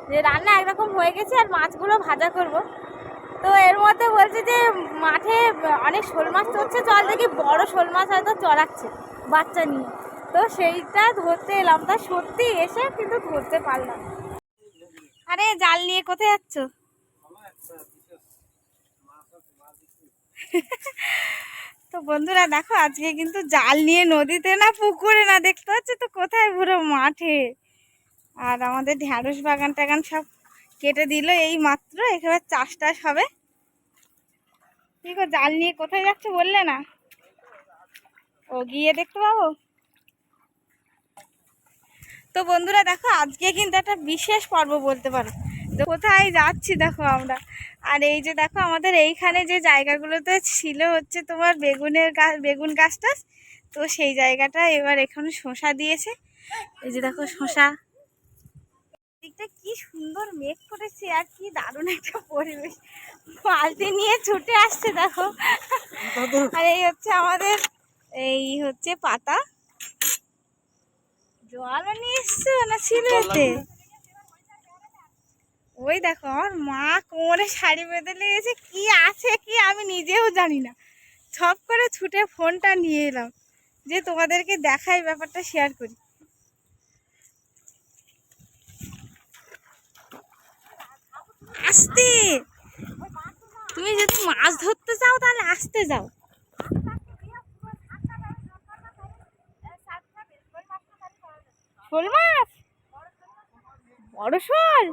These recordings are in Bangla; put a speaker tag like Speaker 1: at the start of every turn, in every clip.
Speaker 1: যে রান্না একরকম হয়ে গেছে আর মাছগুলো ভাজা করব। তো এর মধ্যে বলছে যে মাঠে অনেক শোল মাছ চড়ছে, চল দেখি বড় শোল মাছ হয়তো চড়াচ্ছে বাচ্চা নিয়ে। তো সেইটা ধরতে এলাম, তা সত্যি এসে কিন্তু ধরতে পারলাম। আরে জাল নিয়ে কোথায় যাচ্ছ? তো বন্ধুরা দেখো, আজকে কিন্তু জাল নিয়ে নদীতে না পুকুরে না, দেখতে পাচ্ছ তো কোথায়, পুরো মাঠে। আর আমাদের ঢ্যাঁড়স বাগান টাগান সব কেটে দিল এই মাত্র, এখানে চাষ টাস হবে। কি গো, জাল নিয়ে কোথায় যাচ্ছে বললে না? ও গিয়ে দেখতে পাবো। তো বন্ধুরা দেখো, আজকে কিন্তু একটা বিশেষ পর্ব বলতে পারো। তো কোথায় যাচ্ছি দেখো আমরা। আর এই যে দেখো, আমাদের এইখানে যে জায়গাগুলোতে ছিল হচ্ছে তোমার বেগুন গাছ টাছ, তো সেই জায়গাটা এবার এখানে শসা দিয়েছে। এই যে দেখো শসা, দিকটা কি সুন্দর মেঘ করেছে আর কি দারুণ একটা পরিবেশ। বালতি নিয়ে ছুটে আসছে দেখো। আর এই হচ্ছে আমাদের, এই হচ্ছে পাতা। জল নিয়ে এসছো না ছিল এতে? ওই দেখো, আমার মা কোমরে শাড়ি বেঁধে লেগেছে, কি আছে কি আমি নিজেও জানি না। ছপ করে ছুটে ফোনটা নিয়ে এলাম যে তোমাদেরকে দেখাই, ব্যাপারটা শেয়ার করি। আস্তে, তুমি যদি মাছ ধরতে চাও তাহলে আস্তে যাও। শোল মাছ, বড় শোল,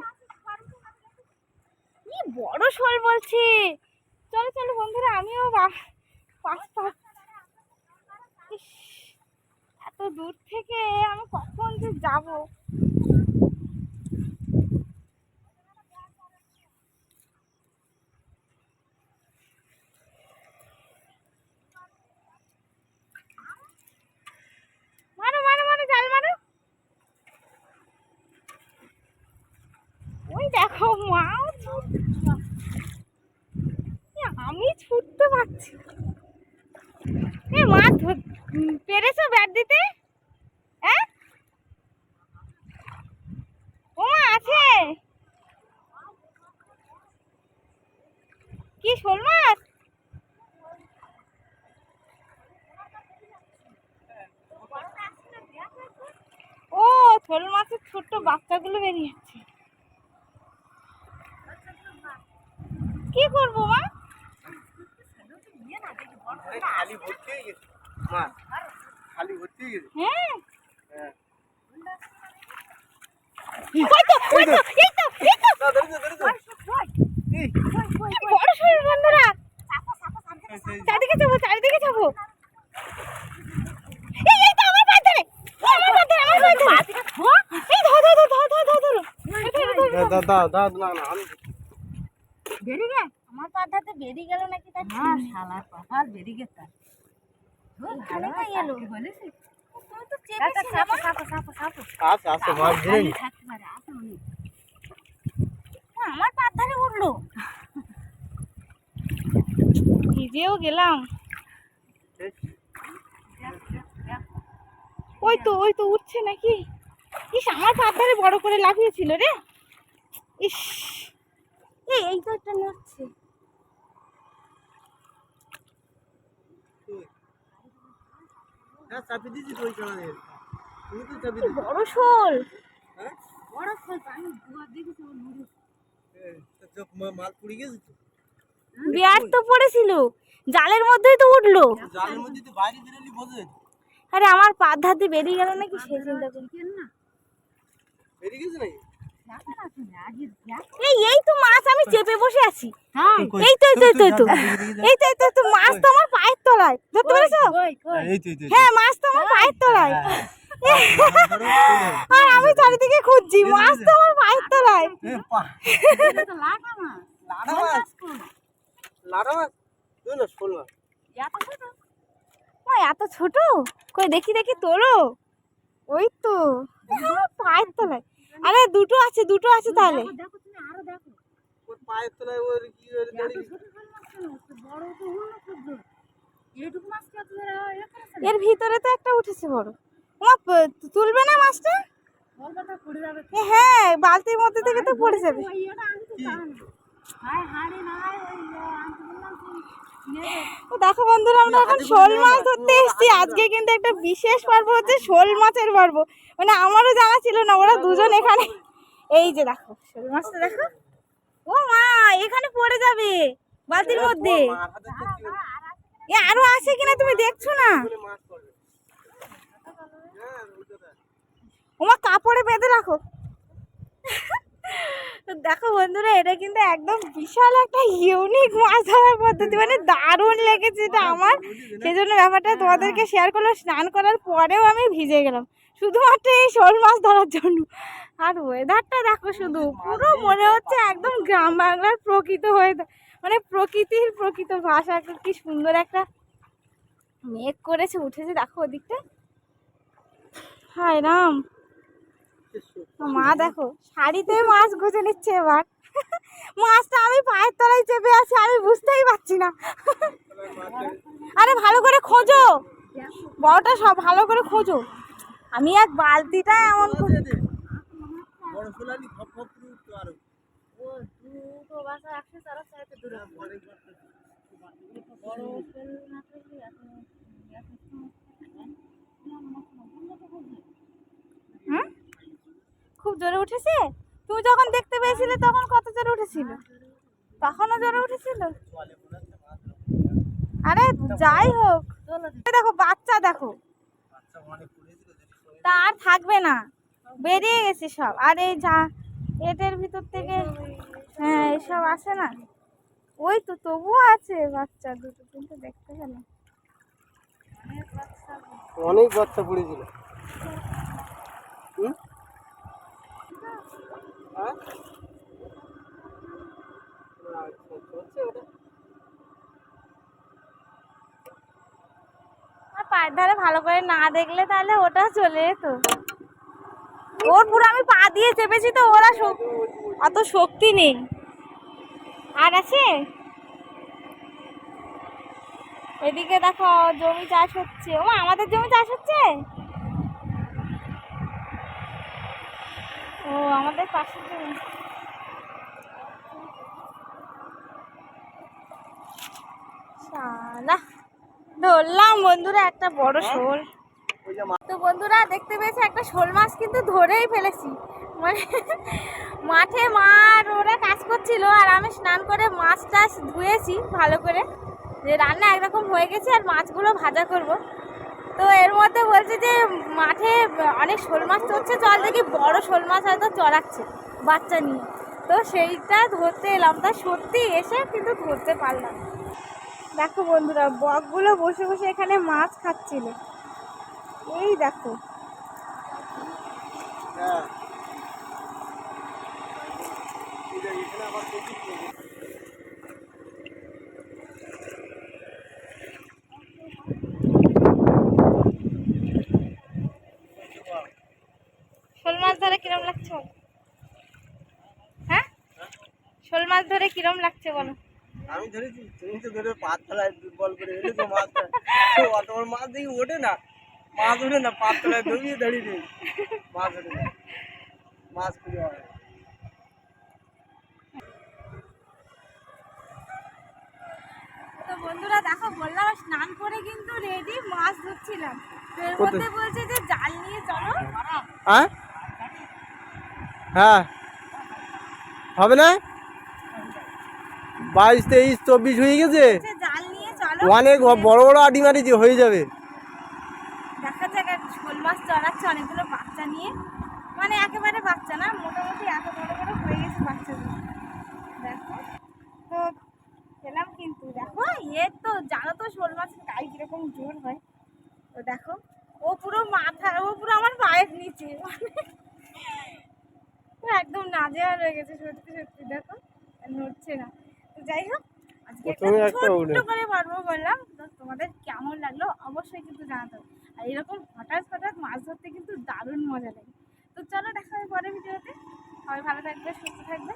Speaker 1: কি বড় শোল বলছি। চলো চলো বন্ধুরা, আমিও এত দূর থেকে আমি কখন যে যাবো। মারো মারো মারো, জাল মারো। ওই দেখো মাও, আমি ছুটতে পারছি। মাছ পেরেছো ব্যাট দিতে? হ্যাঁ, ও আছে কি শোল মাছ? ও, শোল মাছের ছোট্ট বাচ্চাগুলো বেরিয়ে যাচ্ছে। কি করবো মা? হ্যাঁ, বড় শোল বন্ধুরা, চারিদিকে যাবো চারিদিকে যাবো। আমার পাতাতে বেরিয়ে গেল নাকি, তার শালার পাতা বেরিয়ে গেছে। আমার পাত ধারে উঠলো, ভিজেও গেলাম। ওই তো উঠছে নাকি। ইস, আমার পাত ধারে বড় করে লাফিয়েছিল রে। ইস, এই তো একটা নড়ছে। বড় শোল, বড় শোল, বিয়ার তো পড়েছিল, জালের মধ্যেই তো উঠলো। আরে আমার পাত ধার দিয়ে বেরিয়ে গেল নাকি সেই চিন্তা করছি না। এই তো মাছ, আমি চেপে বসে আছি। এই তো মাছ তো আমার পায়ের তলায়, ধরতে পেরেছো? হ্যাঁ, মাছ তো আমার পায়ের তলায়। আর আমি চারিদিকে খুঁজছি, মাছ তো আমার পায়ের তলায়। এত ছোট, কই দেখি দেখি তোলো। ওই তো আমার পায়ের তলায়। আরে দুটো আছে তাহলে। এর ভিতরে তো একটা উঠেছে বড়। তুলবে না মাছটা? হ্যাঁ বালতির মধ্যে থেকে তো পড়ে যাবে। দেখো বন্ধুরা আমরা এখন শোল মাছ ধরতে এসেছি। আজকে কিন্তু একটা বিশেষ পর্ব হচ্ছে শোল মাছের পর্ব। মানে আমারও জানা ছিল না, ওরা দুজন এখানে। এই যে দেখো শোল মাছটা দেখো। ও মা এখানে পড়ে যাবে বালতির মধ্যে। এ আরো আছে কিনা তুমি দেখছো না? ওমা কাপড়ে বেঁধে রাখো। দেখো বন্ধুরা এটা কিন্তু একদম বিশাল একটা ইউনিক মাছ ধরার পদ্ধতি, মানে দারুণ লেগেছে এটা আমার। সেই জন্য ব্যাপারটা তোমাদেরকে শেয়ার করলাম। স্নান করার পরেও আমি ভিজে গেলাম শুধুমাত্র এই শোল মাছ ধরার জন্য। আর ওয়েদারটা দেখো শুধু, পুরো মনে হচ্ছে একদম গ্রাম বাংলার প্রকৃত ওয়েদার, মানে প্রকৃতির প্রকৃত ভাষা। কি সুন্দর একটা মেঘ করেছে, উঠেছে দেখো ওদিকটা। হায় রাম, মা দেখো শাড়িতে মাছ গুজে নিচ্ছে এবার। মাছটা আমি পায়ের তলায় চেপে আছি, আমি বুঝতেই পারছি না। আরে ভালো করে খোঁজো, বড়টা সব ভালো করে খোঁজো। আমি এক বালতিটা এমন খুব জোরে উঠেছে। তুমি যখন দেখতে পেয়েছিলে তখন কত জোরে উঠেছিল? তখনও জোরে উঠেছিল। আরে যাই হোক, দেখো বাচ্চা দেখো, তা আর থাকবে না, বেরিয়ে গেছে সব। আর এই যা এটার ভিতর থেকে হ্যাঁ এসব আসে না, ওই তো তবুও আছে বাচ্চা দুটো কিন্তু দেখতে পেলাম।
Speaker 2: অনেক বাচ্চা পড়েছিল।
Speaker 1: পায়ের ধারে ভালো করে না দেখলে তাহলে ওটা চলে যেত। ওর পুরো আমি পা দিয়ে চেপেছি তো, ওরা অত শক্তি নেই। আর আছে এদিকে দেখো জমি চাষ হচ্ছে। ও আমাদের জমি চাষ হচ্ছে। ও আমাদের পাশের জমি। শালা ধরলাম বন্ধুরা একটা বড় শোল। তো বন্ধুরা দেখতে পেয়েছে একটা শোল মাছ কিন্তু ধরেই ফেলেছি। মানে মাঠে মার ওরা কাজ করছিল আর আমি স্নান করে মাছ টাছ ধুয়েছি ভালো করে, যে রান্না একরকম হয়ে গেছে আর মাছগুলো ভাজা করব। তো এর মধ্যে বলছে যে মাঠে অনেক শোল মাছ চড়ছে, চল দেখি বড় শোল মাছ হয়তো চড়াচ্ছে বাচ্চা নিয়ে। তো সেইটা ধরতে এলাম, তা সত্যি এসে কিন্তু ধরতে পারলাম। দেখো বন্ধুরা বকগুলো বসে বসে এখানে মাছ খাচ্ছিল, এই দেখো। শোল মাছ ধরে কিরম লাগছে? হ্যাঁ শোল মাছ ধরে কিরম লাগছে বলো?
Speaker 2: আমি ধরেছি, তুমি তো ধরে পাত তলায় বল করে এনেছো মাছটা। অত বড় মাছ দেখি ওঠে না, মাছ ওঠে না, পাত তলায় দবিয়ে দাঁড়িয়ে নেই, মাছ ওঠে না, মাছ খুঁজে হয়।
Speaker 1: তো বন্ধুরা দেখো বললাম স্নান করে কিন্তু রেডি মাছ ধরছিলাম, তো এর মধ্যে বলছে যে জাল নিয়ে চলো।
Speaker 2: হ্যাঁ হ্যাঁ হবে না, 22, 23, 24 হয়ে গেছে।
Speaker 1: জাল নিয়ে চলো,
Speaker 2: অনেক বড় বড় আটি মারিছি, হয়ে যাবে।
Speaker 1: দেখা যাক শোল মাছ চড়াচ্ছে অনেকগুলো বাচ্চা নিয়ে, মানে একেবারে বাচ্চা না, মোটামুটি এত বড় বড় হয়ে গেছে বাচ্চাগুলো। দেখো তো খেলাম কিন্তু দেখো এর তো জানো তো শোল মাছের গায়ে কিরকম জোর হয়। তো দেখো ও পুরো মাথা, ও পুরো আমার পায়ের নিচে, একদম নাজেহাল হয়ে গেছে সত্যি সত্যি। দেখো নড়ছে না। তো যাই হোক আজকে একটা ছোট্ট করে পর্ব বললাম, তো তোমাদের কেমন লাগলো অবশ্যই কিন্তু জানাতে হবে। আর এরকম হঠাৎ হঠাৎ মাছ ধরতে কিন্তু দারুণ মজা লাগে। তো চলো দেখা হবে পরের ভিডিওতে। সবাই ভালো থাকবে, সুস্থ থাকবে।